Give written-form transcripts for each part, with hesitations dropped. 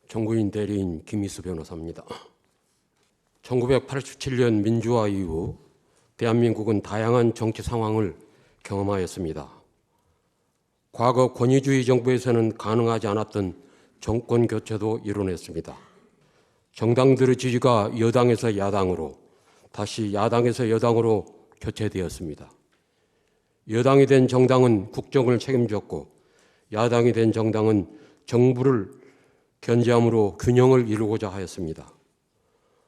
정구인 대리인 김희수 변호사입니다. 1987년 민주화 이후 대한민국은 다양한 정치 상황을 경험하였습니다. 과거 권위주의 정부에서는 가능하지 않았던 정권 교체도 이뤄냈습니다. 정당들의 지지가 여당에서 야당으로, 다시 야당에서 여당으로 교체되었습니다. 여당이 된 정당은 국정을 책임졌고 야당이 된 정당은 정부를 견제함으로 균형을 이루고자 하였습니다.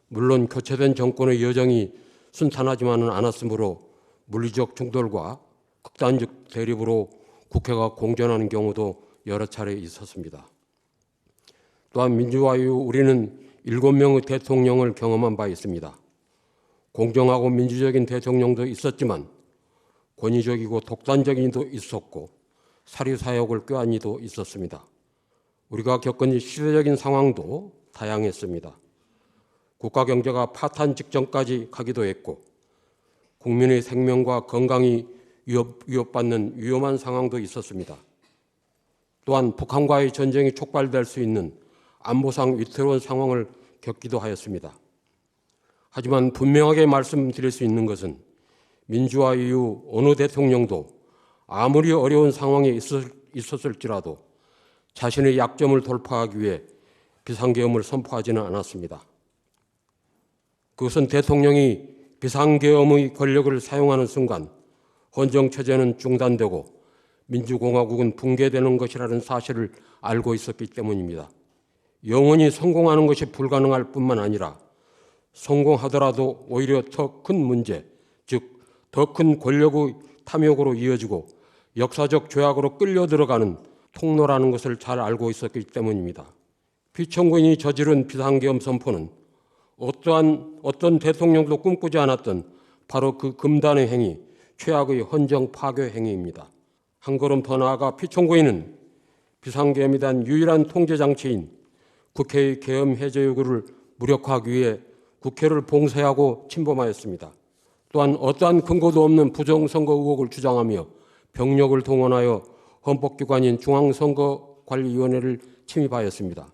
물론 교체된 정권의 여정이 순탄하지만은 않았으므로 물리적 충돌과 극단적 대립으로 국회가 공전하는 경우도 여러 차례 있었습니다. 또한 민주화 이후 우리는 7명의 대통령을 경험한 바 있습니다. 공정하고 민주적인 대통령도 있었지만 권위적이고 독단적인 이도 있었고 사리사욕을 꾀한 이도 있었습니다. 우리가 겪은 시대적인 상황도 다양했습니다. 국가 경제가 파탄 직전까지 가기도 했고 국민의 생명과 건강이 위협받는 위험한 상황도 있었습니다. 또한 북한과의 전쟁이 촉발될 수 있는 안보상 위태로운 상황을 겪기도 하였습니다. 하지만 분명하게 말씀드릴 수 있는 것은 민주화 이후 어느 대통령도 아무리 어려운 상황에 있었을지라도 자신의 약점을 돌파하기 위해 비상계엄을 선포하지는 않았습니다. 그것은 대통령이 비상계엄의 권력을 사용하는 순간 헌정체제는 중단되고 민주공화국은 붕괴되는 것이라는 사실을 알고 있었기 때문입니다. 영원히 성공하는 것이 불가능할 뿐만 아니라 성공하더라도 오히려 더 큰 문제, 즉 더 큰 권력의 탐욕으로 이어지고 역사적 죄악으로 끌려 들어가는 통로라는 것을 잘 알고 있었기 때문입니다. 피청구인이 저지른 비상계엄 선포는 어떤 대통령도 꿈꾸지 않았던 바로 그 금단의 행위, 최악의 헌정 파괴 행위입니다. 한 걸음 더 나아가 피청구인은 비상계엄에 대한 유일한 통제장치인 국회의 계엄 해제 요구를 무력화하기 위해 국회를 봉쇄하고 침범하였습니다. 또한 어떠한 근거도 없는 부정선거 의혹을 주장하며 병력을 동원하여 헌법기관인 중앙선거관리위원회를 침입하였습니다.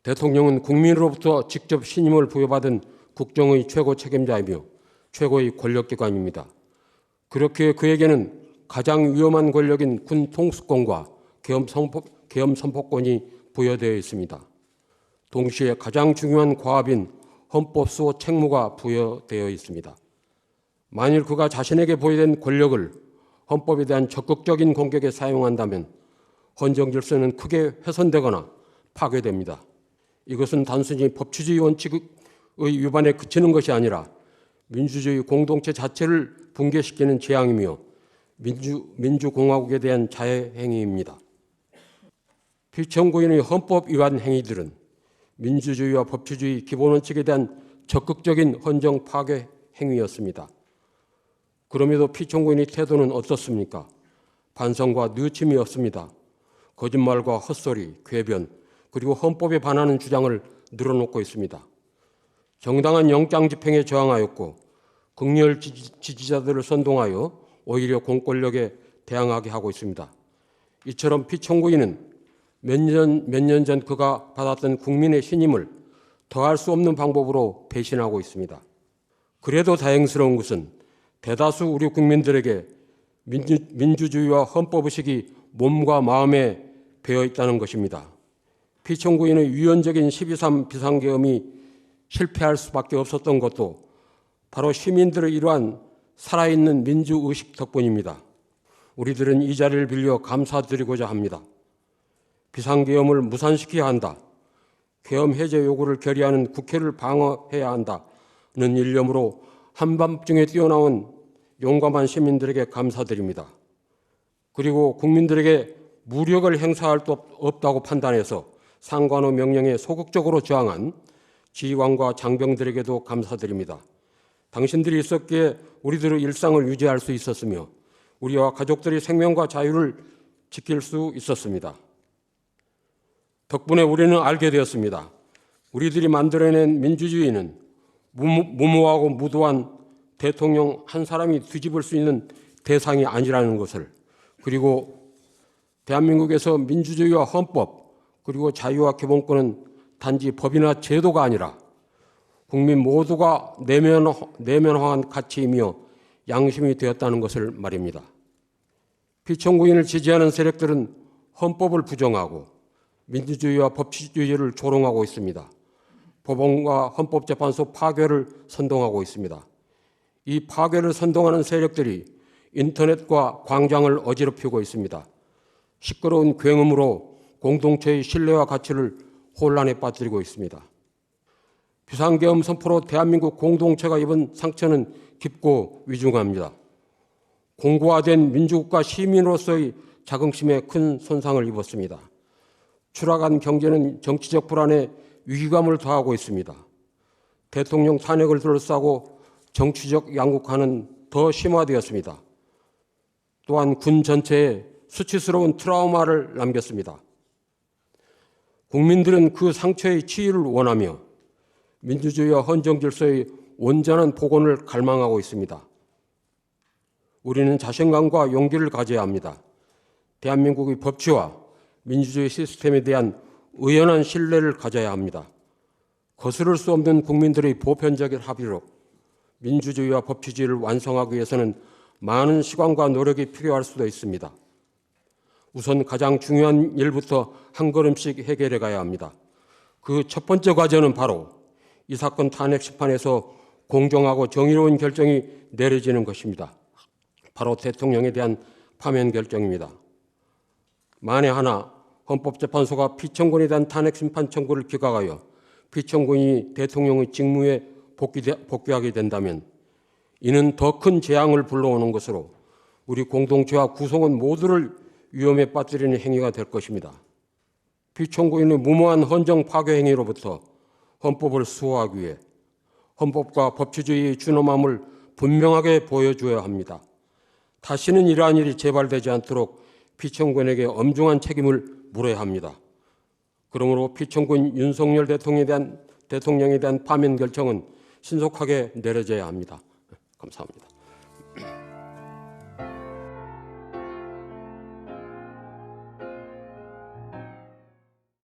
대통령은 국민으로부터 직접 신임을 부여받은 국정의 최고 책임자이며 최고의 권력기관입니다. 그렇게 그에게는 가장 위험한 권력인 군 통수권과 계엄 선포권이 부여되어 있습니다. 동시에 가장 중요한 과업인 헌법 수호 책무가 부여되어 있습니다. 만일 그가 자신에게 부여된 권력을 헌법에 대한 적극적인 공격에 사용한다면 헌정 질서는 크게 훼손되거나 파괴됩니다. 이것은 단순히 법치주의 원칙의 위반에 그치는 것이 아니라 민주주의 공동체 자체를 붕괴시키는 재앙이며 민주공화국에 대한 자해 행위입니다. 피청구인의 헌법 위반 행위들은 민주주의와 법치주의 기본 원칙에 대한 적극적인 헌정 파괴 행위였습니다. 그럼에도 피청구인의 태도는 어떻습니까? 반성과 뉘우침이 없습니다. 거짓말과 헛소리, 궤변, 그리고 헌법에 반하는 주장을 늘어놓고 있습니다. 정당한 영장 집행에 저항하였고 극렬 지지자들을 선동하여 오히려 공권력에 대항하게 하고 있습니다. 이처럼 피청구인은 몇 년 전 그가 받았던 국민의 신임을 더할 수 없는 방법으로 배신하고 있습니다. 그래도 다행스러운 것은 대다수 우리 국민들에게 민주주의와 헌법의식이 몸과 마음에 배어 있다는 것입니다. 피청구인의 유연적인 12.3 비상계엄이 실패할 수밖에 없었던 것도 바로 시민들의 이러한 살아있는 민주의식 덕분입니다. 우리들은 이 자리를 빌려 감사드리고자 합니다. 비상계엄을 무산시켜야 한다. 계엄 해제 요구를 결의하는 국회를 방어해야 한다는 일념으로 한밤중에 뛰어나온 용감한 시민들에게 감사드립니다. 그리고 국민들에게 무력을 행사할 수 없다고 판단해서 상관의 명령에 소극적으로 저항한 지휘관과 장병들에게도 감사드립니다. 당신들이 있었기에 우리들의 일상을 유지할 수 있었으며 우리와 가족들의 생명과 자유를 지킬 수 있었습니다. 덕분에 우리는 알게 되었습니다. 우리들이 만들어낸 민주주의는 무모하고 무도한 대통령 한 사람이 뒤집을 수 있는 대상이 아니라는 것을, 그리고 대한민국에서 민주주의와 헌법, 그리고 자유와 기본권은 단지 법이나 제도가 아니라 국민 모두가 내면화한 가치이며 양심이 되었다는 것을 말입니다. 피청구인을 지지하는 세력들은 헌법을 부정하고 민주주의와 법치주의를 조롱하고 있습니다. 법원과 헌법재판소 파괴를 선동하고 있습니다. 이 파괴를 선동하는 세력들이 인터넷과 광장을 어지럽히고 있습니다. 시끄러운 굉음으로 공동체의 신뢰와 가치를 혼란에 빠뜨리고 있습니다. 비상계엄 선포로 대한민국 공동체가 입은 상처는 깊고 위중합니다. 공고화된 민주국가 시민으로서의 자긍심에 큰 손상을 입었습니다. 추락한 경제는 정치적 불안에 위기감을 더하고 있습니다. 대통령 탄핵을 둘러싸고 정치적 양극화는 더 심화되었습니다. 또한 군 전체에 수치스러운 트라우마를 남겼습니다. 국민들은 그 상처의 치유를 원하며 민주주의와 헌정 질서의 온전한 복원을 갈망하고 있습니다. 우리는 자신감과 용기를 가져야 합니다. 대한민국의 법치와 민주주의 시스템에 대한 의연한 신뢰를 가져야 합니다. 거스를 수 없는 국민들의 보편적인 합의로 민주주의와 법치주의를 완성하기 위해서는 많은 시간과 노력이 필요할 수도 있습니다. 우선 가장 중요한 일부터 한 걸음씩 해결해 가야 합니다. 그 첫 번째 과제는 바로 이 사건 탄핵 심판에서 공정하고 정의로운 결정이 내려지는 것입니다. 바로 대통령에 대한 파면 결정입니다. 만에 하나 헌법재판소가 피청구인에 대한 탄핵 심판 청구를 기각하여 피청구인이 대통령의 직무에 복귀하게 된다면 이는 더 큰 재앙을 불러오는 것으로 우리 공동체와 구성원 모두를 위험에 빠뜨리는 행위가 될 것입니다. 피청구인의 무모한 헌정 파괴 행위로부터 헌법을 수호하기 위해 헌법과 법치주의의 준엄함을 분명하게 보여줘야 합니다. 다시는 이러한 일이 재발되지 않도록 피청구인에게 엄중한 책임을 물어야 합니다. 그러므로 피청구인 윤석열 대통령에 대한 파면 결정은 신속하게 내려져야 합니다. 감사합니다.